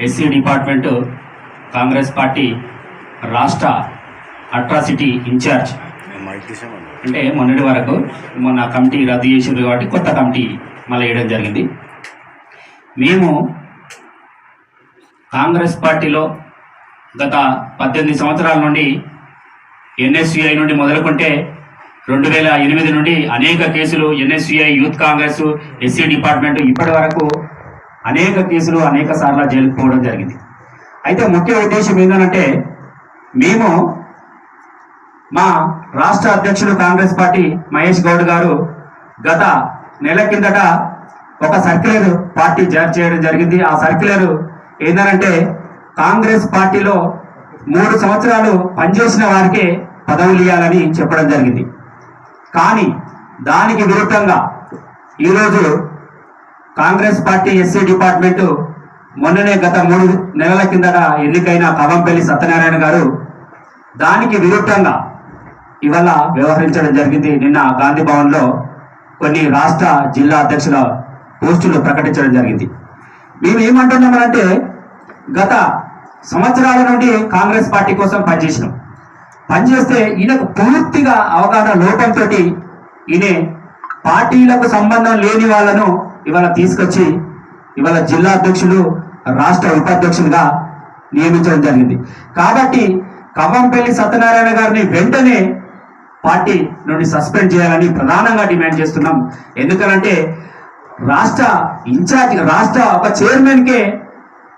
SC department Congress party రాష్ట్ర atrocity incharge. అంటే మొన్నటి వరకు మొన్న కమిటీ రద్దు చేసింది కాబట్టి కొత్త కమిటీ మళ్ళీ వేయడం జరిగింది. మేము కాంగ్రెస్ పార్టీలో గత 18 సంవత్సరాల నుండి ఎన్ఎస్యుఐ నుండి మొదలుకుంటే 2008 నుండి అనేక కేసులు, NSUI, youth Congress, SC department ఇప్పటి వరకు అనేక కేసులు అనేక సార్లు జైలుకు పోవడం జరిగింది. అయితే ముఖ్య ఉద్దేశం ఏంటంటే, మేము మా రాష్ట్ర అధ్యక్షుడు కాంగ్రెస్ పార్టీ మహేష్ గౌడ్ గారు గత నెల కిందట ఒక సర్క్యులర్ పార్టీ జారీ చేయడం జరిగింది. ఆ సర్క్యులర్ ఏంటంటే, కాంగ్రెస్ పార్టీలో 3 సంవత్సరాలు పనిచేసిన వారికే పదవులు ఇవ్వాలని చెప్పడం జరిగింది. కానీ దానికి విరుద్ధంగా ఈరోజు కాంగ్రెస్ పార్టీ ఎస్సీ డిపార్ట్మెంటు మొన్ననే గత 3 నెలల కిందట ఎన్నికైన కవంపల్లి సత్యనారాయణ గారు దానికి విరుద్ధంగా ఇవాళ వ్యవహరించడం జరిగింది. నిన్న గాంధీ భవన్లో కొన్ని రాష్ట్ర జిల్లా అధ్యక్షుల పోస్టులు ప్రకటించడం జరిగింది. మేము ఏమంటున్నామంటే, గత సంవత్సరాల నుండి కాంగ్రెస్ పార్టీ కోసం పనిచేస్తే ఈయనకు పూర్తిగా అవగాహన లోపంతో ఈయన పార్టీలకు సంబంధం లేని వాళ్ళను ఇవాళ తీసుకొచ్చి ఇవాళ జిల్లా అధ్యక్షులు, రాష్ట్ర ఉపాధ్యక్షులుగా నియమించడం జరిగింది. కాబట్టి కవంపల్లి సత్యనారాయణ గారిని వెంటనే పార్టీ నుండి సస్పెండ్ చేయాలని ప్రధానంగా డిమాండ్ చేస్తున్నాం. ఎందుకంటే రాష్ట్ర ఇన్ఛార్జ్, రాష్ట్ర ఒక చైర్మన్కే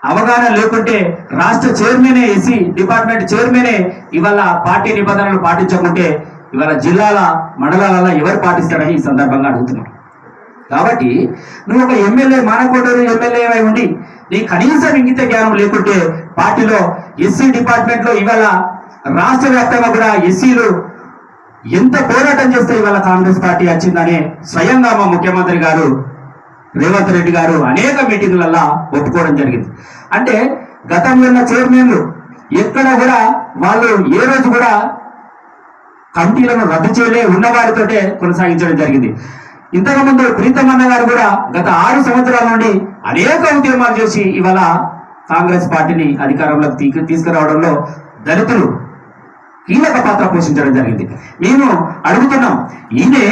అవగాహన లేకుంటే, రాష్ట్ర చైర్మనే, ఎస్సీ డిపార్ట్మెంట్ చైర్మనే ఇవాళ పార్టీ నిబంధనలు పాటించకుంటే ఇవాళ జిల్లాల మండలాలలో ఎవరు పాటిస్తారని ఈ సందర్భంగా అడుగుతున్నాం. కాబట్టి నువ్వు ఒక ఎమ్మెల్యే, మానకోటూరు ఎమ్మెల్యే అయి ఉండి నీ కనీసం ఇంగిత జ్ఞానం లేకుంటే పార్టీలో ఎస్సీ డిపార్ట్మెంట్ లో ఇవాళ రాష్ట్ర వ్యాప్తంగా కూడా ఎస్సీలు ఎంత పోరాటం చేస్తే ఇవాళ కాంగ్రెస్ పార్టీ వచ్చిందని స్వయంగా మా ముఖ్యమంత్రి గారు రేవంత్ రెడ్డి గారు అనేక మీటింగ్లలో ఒప్పుకోవడం జరిగింది. అంటే గతంలో ఉన్న చైర్మన్లు ఎక్కడ కూడా వాళ్ళు ఏ రోజు కూడా కమిటీలను రద్దు చేయలే, ఉన్న వారితోటే కొనసాగించడం జరిగింది. ఇంతకుముందు ప్రీతమన్న గారు కూడా గత 6 సంవత్సరాల నుండి అనేక ఉద్యమాలు చేసి ఇవాళ కాంగ్రెస్ పార్టీని అధికారంలోకి తీసుకురావడంలో దళితులు కీలక పాత్ర పోషించడం జరిగింది. మేము అడుగుతున్నాం, ఈయనే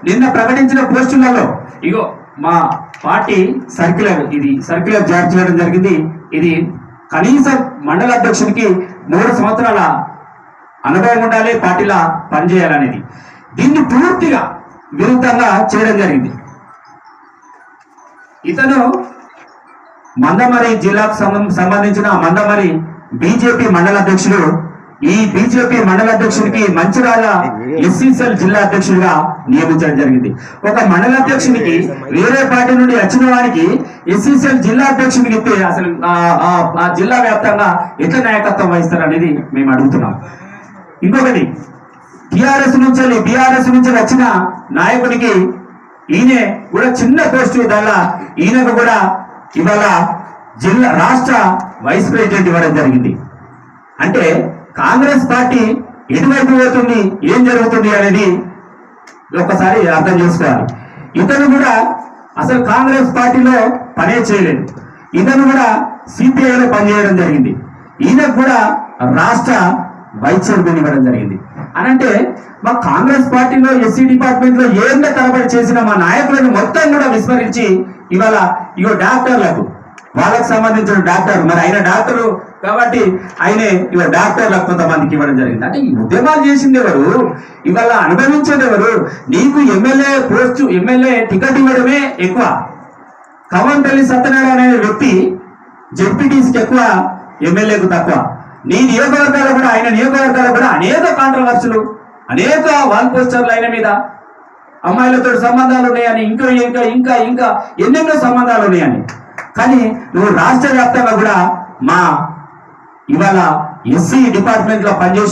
నిన్న ప్రకటించిన పోస్టులలో ఇగో మా పార్టీ సర్క్యులర్ జారీ చేయడం జరిగింది. ఇది కనీసం మండల అధ్యక్షుడికి 3 సంవత్సరాల అనుభవం ఉండాలి, పార్టీలా పనిచేయాలనేది. దీన్ని పూర్తిగా విరుద్ధంగా చేయడం జరిగింది. ఇతను మందమరి జిల్లాకు సంబంధించిన మందమరి బీజేపీ మండల అధ్యక్షుడు. ఈ బీజేపీ మండల అధ్యక్షుడికి మంచిర్యాల ఎస్సీసెల్ జిల్లా అధ్యక్షుడిగా నియమించడం జరిగింది. ఒక మండల అధ్యక్షునికి వేరే పార్టీ నుండి వచ్చిన వారికి ఎస్సీసెల్ జిల్లా అధ్యక్షుడికి ఇస్తే అసలు ఆ జిల్లా వ్యాప్తంగా ఎట్లా నాయకత్వం వహిస్తారు అనేది మేము అడుగుతున్నాం. ఇంకొకటి, బీఆర్ఎస్ నుంచి వచ్చిన నాయకునికి ఈయన కూడా చిన్న పోస్టు, దానిలో ఈయనకు కూడా ఇవాళ రాష్ట్ర వైస్ ప్రెసిడెంట్ ఇవ్వడం జరిగింది. అంటే కాంగ్రెస్ పార్టీ ఎటువైపు పోతుంది, ఏం జరుగుతుంది అనేది ఒక్కసారి అర్థం చేసుకోవాలి. ఇతను కూడా అసలు కాంగ్రెస్ పార్టీలో పనే చేయలేదు. ఇతను కూడా సిపిఐలో పనిచేయడం జరిగింది. ఈయనకు కూడా రాష్ట్ర వైస్ చైర్మన్ ఇవ్వడం జరిగింది. అనంటే మా కాంగ్రెస్ పార్టీలో ఎస్సీ డిపార్ట్మెంట్ లో ఏందో తరబడి చేసిన మా నాయకులను మొత్తం కూడా విస్మరించి ఇవాళ ఇగో డాక్టర్లకు, వాళ్ళకు సంబంధించిన డాక్టర్, మరి ఆయన డాక్టరు కాబట్టి ఆయనే ఇవాళ డాక్టర్లకు కొంతమందికి ఇవ్వడం జరిగింది. అంటే ఈ ఉద్యమాలు చేసింది ఎవరు, ఇవాళ అనుభవించేది ఎవరు? నీకు ఎమ్మెల్యే టికెట్ ఇవ్వడమే ఎక్కువ. కవంపల్లి సత్యనారాయణ అనే వ్యక్తి జెడ్పీటీసీకి ఎక్కువ, ఎమ్మెల్యేకు తక్కువ. నీ నియోజకవర్గాలు కూడా, ఆయన నియోజకవర్గాలు కూడా అనేక కాంట్రవర్సీలు, అనేక వాల్ పోస్టర్లు ఆయన మీద, అమ్మాయిలతో సంబంధాలు ఉన్నాయని, ఇంకా ఎన్నెన్నో సంబంధాలు ఉన్నాయని. కానీ నువ్వు రాష్ట్ర వ్యాప్తంగా కూడా మా ఇవాళ ఎస్సీ డిపార్ట్మెంట్ లో పనిచేసిన